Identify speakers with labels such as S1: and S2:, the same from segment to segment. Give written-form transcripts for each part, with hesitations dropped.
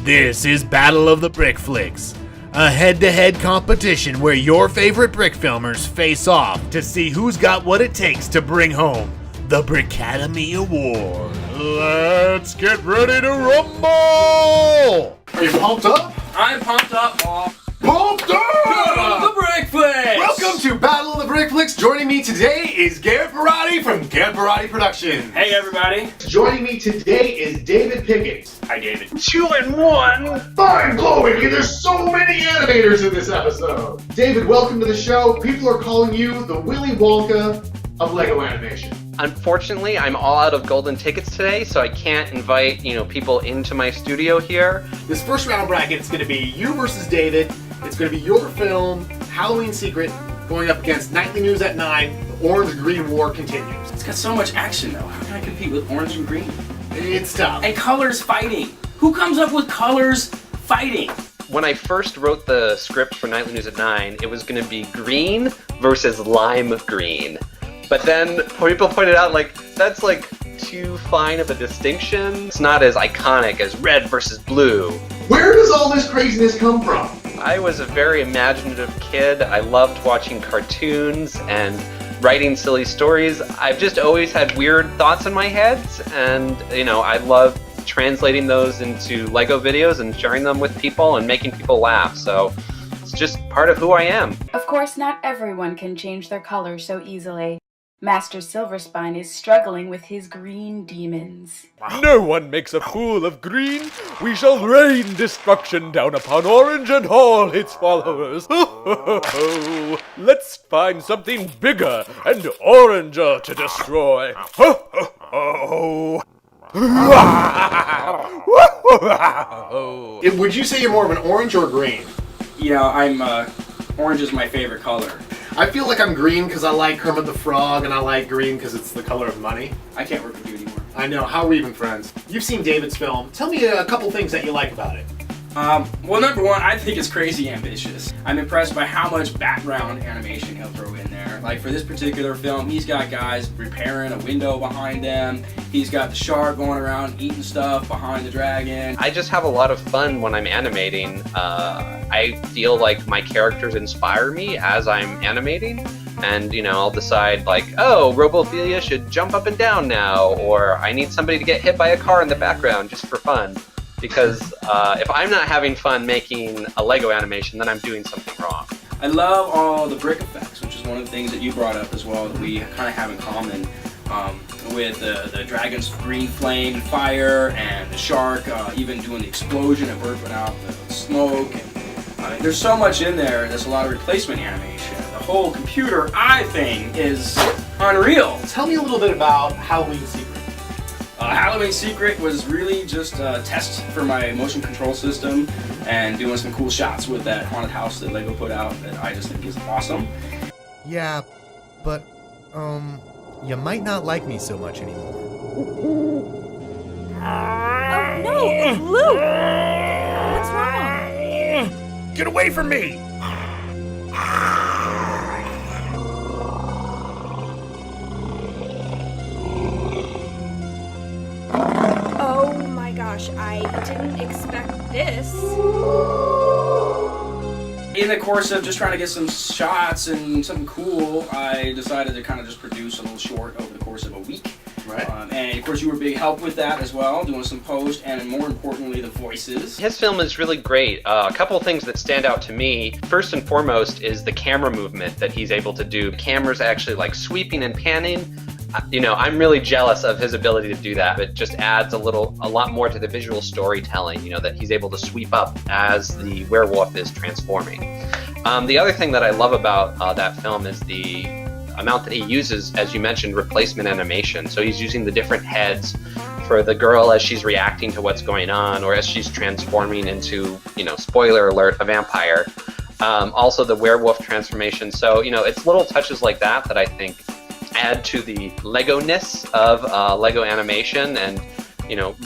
S1: This is Battle of the Brick Flicks, a head-to-head competition where your favorite brick filmers face off to see who's got what it takes to bring home the Brickademy Award. Let's get ready to rumble!
S2: Are you pumped up?
S3: I'm pumped up, Paul.
S2: Pumped up!
S3: Battle of the Brick Flicks!
S2: Welcome to Battle of the Brick Flicks. Joining me today is Garrett Barati from Barati Productions.
S3: Hey, everybody.
S2: Joining me today is David Pickett.
S3: Hi, David.
S2: 2-in-1. Mind-blowing, and there's so many animators in this episode. David, welcome to the show. People are calling you the Willy Wonka of Lego animation.
S4: Unfortunately, I'm all out of golden tickets today, so I can't invite, people into my studio here.
S2: This first round bracket is going to be you versus David. It's going to be your film, Halloween Secret, going up against Nightly News at 9. The Orange-Green War continues.
S3: It's got so much action, though. How can I compete with orange and green?
S2: It's tough.
S3: And colors fighting. Who comes up with colors fighting?
S4: When I first wrote the script for Nightly News at 9, it was going to be green versus lime green. But then people pointed out, that's too fine of a distinction. It's not as iconic as red versus blue.
S2: Where does all this craziness come from?
S4: I was a very imaginative kid. I loved watching cartoons and writing silly stories. I've just always had weird thoughts in my head, and I love translating those into Lego videos and sharing them with people and making people laugh. So it's just part of who I am.
S5: Of course, not everyone can change their color so easily. Master Silverspine is struggling with his green demons.
S1: No one makes a fool of green. We shall rain destruction down upon Orange and all its followers. Let's find something bigger and oranger to destroy.
S2: Would you say you're more of an orange or green?
S3: Orange is my favorite color.
S2: I feel like I'm green because I like Kermit the Frog, and I like green because it's the color of money.
S3: I can't work with you anymore.
S2: I know. How are we even friends? You've seen David's film. Tell me a couple things that you like about it.
S3: Well, number one, I think it's crazy ambitious. I'm impressed by how much background animation he'll throw in there. Like for this particular film, he's got guys repairing a window behind them. He's got the shark going around eating stuff behind the dragon.
S4: I just have a lot of fun when I'm animating. I feel like my characters inspire me as I'm animating. And, I'll decide Robophilia should jump up and down now, or I need somebody to get hit by a car in the background just for fun. Because if I'm not having fun making a Lego animation, then I'm doing something wrong.
S3: I love all the brick effects, which is one of the things that you brought up as well that we kind of have in common with the dragon's green flame and fire and the shark even doing the explosion and burping out the smoke. And there's so much in there. There's a lot of replacement animation. The whole computer eye thing is unreal.
S2: Tell me a little bit about Halloween Secret.
S3: Halloween Secret was really just a test for my motion control system and doing some cool shots with that haunted house that Lego put out that I just think is awesome.
S6: Yeah, but, you might not like me so much anymore.
S5: Oh no, it's Luke! What's wrong?
S1: Get away from me!
S7: Oh my gosh, I didn't expect this.
S3: In the course of just trying to get some shots and something cool, I decided to kind of just produce a little short over the course of a week.
S2: Right.
S3: And of course you were a big help with that as well, doing some post and more importantly the voices.
S4: His film is really great. A couple of things that stand out to me. First and foremost is the camera movement that he's able to do. Cameras actually sweeping and panning. I'm really jealous of his ability to do that. It just adds a lot more to the visual storytelling, that he's able to sweep up as the werewolf is transforming. The other thing that I love about that film is the amount that he uses, as you mentioned, replacement animation. So he's using the different heads for the girl as she's reacting to what's going on, or as she's transforming into, spoiler alert, a vampire. Also the werewolf transformation. So, it's little touches like that I think add to the Lego-ness of Lego animation and,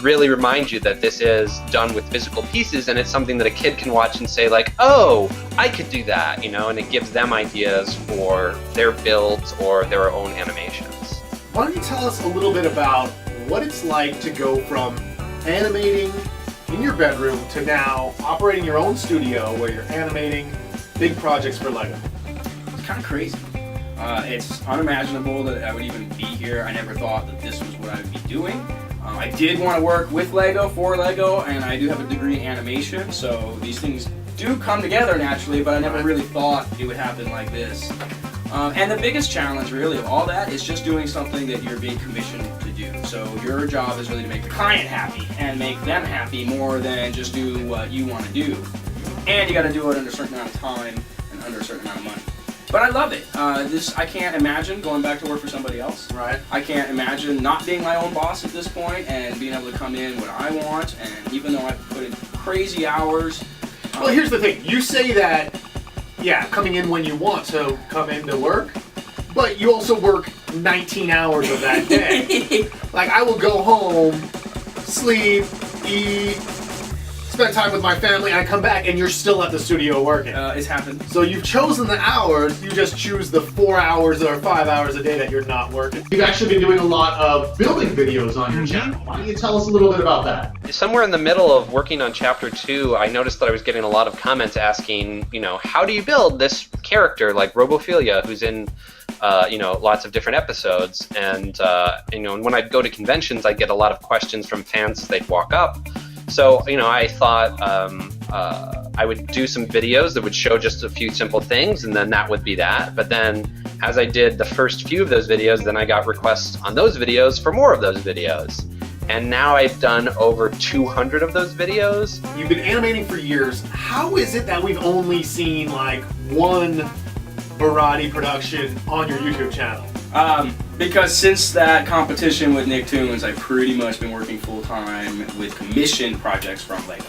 S4: really remind you that this is done with physical pieces and it's something that a kid can watch and say oh, I could do that, and it gives them ideas for their builds or their own animations.
S2: Why don't you tell us a little bit about what it's like to go from animating in your bedroom to now operating your own studio where you're animating big projects for LEGO?
S3: It's kind of crazy. It's unimaginable that I would even be here. I never thought that this was what I would be doing. I did want to work with LEGO, for LEGO, and I do have a degree in animation, so these things do come together naturally, but I never really thought it would happen like this. And the biggest challenge really of all that is just doing something that you're being commissioned to do. So your job is really to make the client happy and make them happy more than just do what you want to do. And you got to do it under a certain amount of time and under a certain amount of money. But I love it. I can't imagine going back to work for somebody else.
S2: Right.
S3: I can't imagine not being my own boss at this point and being able to come in when I want. And even though I put in crazy hours.
S2: Well, here's the thing. You say that, yeah, coming in when you want to come in to work, but you also work 19 hours of that day. Like, I will go home, sleep, eat, spend time with my family, and I come back and you're still at the studio working.
S3: It's happened.
S2: So you've chosen the hours, you just choose the 4 hours or 5 hours a day that you're not working. You've actually been doing a lot of building videos on your channel. Why don't you tell us a little bit about that?
S4: Somewhere in the middle of working on chapter 2, I noticed that I was getting a lot of comments asking, how do you build this character like Robophilia, who's in lots of different episodes, and when I'd go to conventions, I'd get a lot of questions from fans as they'd walk up. So, I thought I would do some videos that would show just a few simple things, and then that would be that. But then, as I did the first few of those videos, then I got requests on those videos for more of those videos. And now I've done over 200 of those videos.
S2: You've been animating for years. How is it that we've only seen, like, one Barati production on your YouTube channel?
S3: Because since that competition with Nicktoons, I've pretty much been working full-time with commissioned projects from LEGO.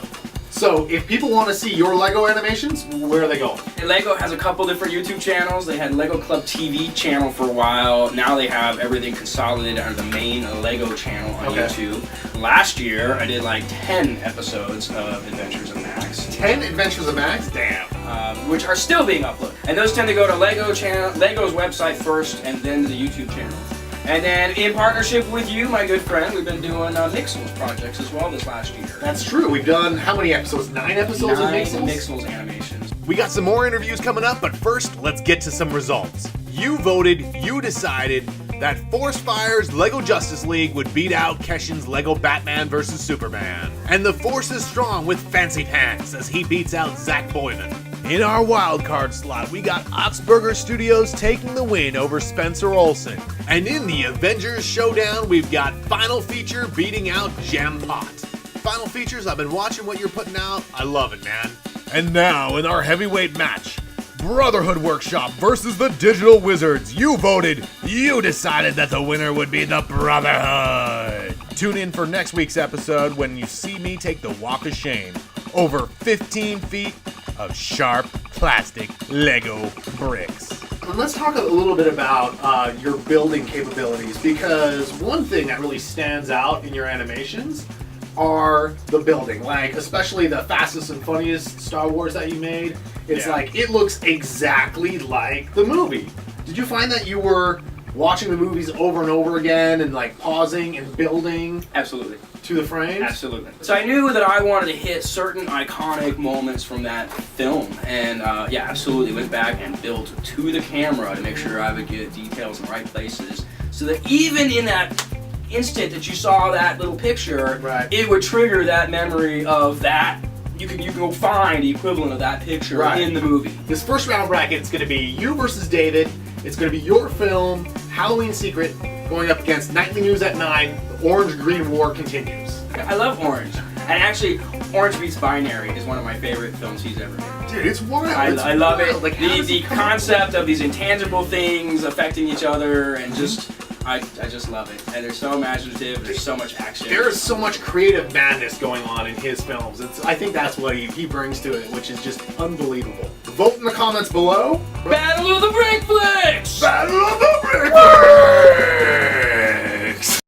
S2: So, if people want to see your LEGO animations, where are they going?
S3: LEGO has a couple different YouTube channels. They had LEGO Club TV channel for a while. Now they have everything consolidated under the main LEGO channel on YouTube. Last year, I did like 10 episodes of Adventures of Max.
S2: 10 Adventures of Max? Damn.
S3: Which are still being uploaded. And those tend to go to LEGo's website first and then to the YouTube channel. And then in partnership with you, my good friend, we've been doing Mixels projects as well this last year.
S2: That's true. We've done how many episodes? 9 episodes of Mixels?
S3: 9 Mixels animations.
S1: We got some more interviews coming up, but first, let's get to some results. You voted, you decided that Forrestfire's LEGO Justice League would beat out Keshin's LEGO Batman vs. Superman. And the force is strong with Fancypants as he beats out ZachFBStudios. In our wildcard slot, we got Oxburger Studios taking the win over Spencer Olsen. And in the Avengers Showdown, we've got Final Feature beating out Gem Pot. Final Features, I've been watching what you're putting out. I love it, man. And now, in our heavyweight match, Brotherhood Workshop versus the Digital Wizards. You voted, you decided that the winner would be the Brotherhood. Tune in for next week's episode when you see me take the walk of shame over 15 feet of sharp plastic Lego bricks.
S2: Let's talk a little bit about your building capabilities, because one thing that really stands out in your animations are the building, like especially the fastest and funniest Star Wars that you made. It's like, it looks exactly like the movie. Did you find that you were watching the movies over and over again and like pausing and building?
S3: Absolutely.
S2: To the frames?
S3: Absolutely. So I knew that I wanted to hit certain iconic moments from that film, and absolutely went back and built to the camera to make sure I would get details in the right places, so that even in that instant that you saw that little picture, it would trigger that memory of that. You can go find the equivalent of that picture in the movie.
S2: This first round bracket is going to be you versus David. It's going to be your film, Halloween Secret, going up against Nightly News at 9. The Orange-Green War continues.
S3: I love Orange. And actually, Orange Meets Binary is one of my favorite films he's ever made.
S2: Dude, it's wild.
S3: I love it.
S2: Like,
S3: the concept of these intangible things affecting each other, and just, I just love it. And they're so imaginative, there's so much action.
S2: There is so much creative madness going on in his films. I think that's what he brings to it, which is just unbelievable. Vote in the comments below.
S3: Battle of the Brick Flicks!
S2: Battle of the Brick Flicks!